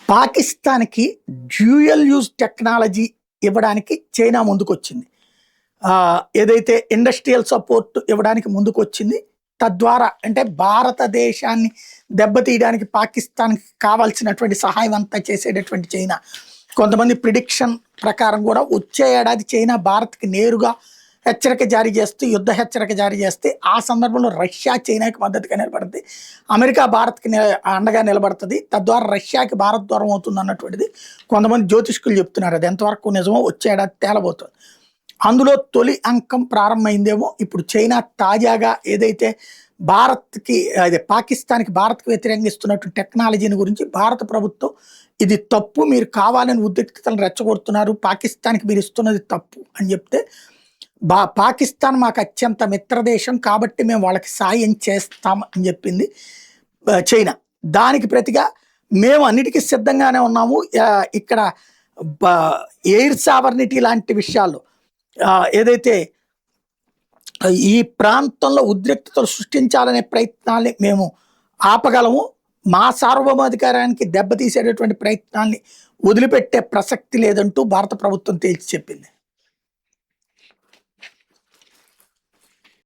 పాకిస్తాన్‌కి dual use technology ఇవ్వడానికి China ముందుకొచ్చింది. ఏదైతే ఇండస్ట్రియల్ సపోర్ట్ ఇవ్వడానికి ముందుకొచ్చింది. తద్వారా అంటే భారతదేశాన్ని దెబ్బతీయడానికి పాకిస్తాన్‌కి కావాల్సినటువంటి సహాయం అంతా చేసేటటువంటి చైనా. కొంతమంది ప్రిడిక్షన్ ప్రకారం కూడా వచ్చే ఏడాది చైనా భారత్‌కి నేరుగా హెచ్చరిక జారీ చేస్తూ యుద్ధ హెచ్చరిక జారీ చేస్తే ఆ సందర్భంలో రష్యా చైనాకి మద్దతుగా నిలబడుతుంది. అమెరికా భారత్‌కి అండగా నిలబడుతుంది. తద్వారా రష్యాకి భారత్ దూరం అవుతుంది అన్నటువంటిది కొంతమంది జ్యోతిష్కులు చెప్తున్నారు. అది ఎంతవరకు నిజమో వచ్చే ఏడాది తేలబోతుంది. అందులో తొలి అంకం ప్రారంభమైందేమో. ఇప్పుడు చైనా తాజాగా ఏదైతే భారత్‌కి అదే పాకిస్తాన్‌కి భారత్‌కి వ్యతిరేకంగా ఇస్తున్నటువంటి టెక్నాలజీని గురించి భారత ప్రభుత్వం ఇది తప్పు, మీరు కావాలని ఉద్రిక్తతలను రెచ్చగొడుతున్నారు, పాకిస్తాన్‌కి మీరు ఇస్తున్నది తప్పు అని చెప్తే పాకిస్తాన్ మాకు అత్యంత మిత్రదేశం కాబట్టి మేము వాళ్ళకి సాయం చేస్తాం అని చెప్పింది చైనా. దానికి ప్రతిగా మేము అన్నిటికీ సిద్ధంగానే ఉన్నాము. ఇక్కడ ఎయిర్ సావర్నిటీ లాంటి విషయాల్లో ఏదైతే ఈ ప్రాంతంలో ఉద్రిక్తతలు సృష్టించాలనే ప్రయత్నాల్ని మేము ఆపగలము, మా సార్వభౌమాధికారానికి దెబ్బతీసేటటువంటి ప్రయత్నాల్ని వదిలిపెట్టే ప్రసక్తి లేదంటూ భారత ప్రభుత్వం తేల్చి చెప్పింది.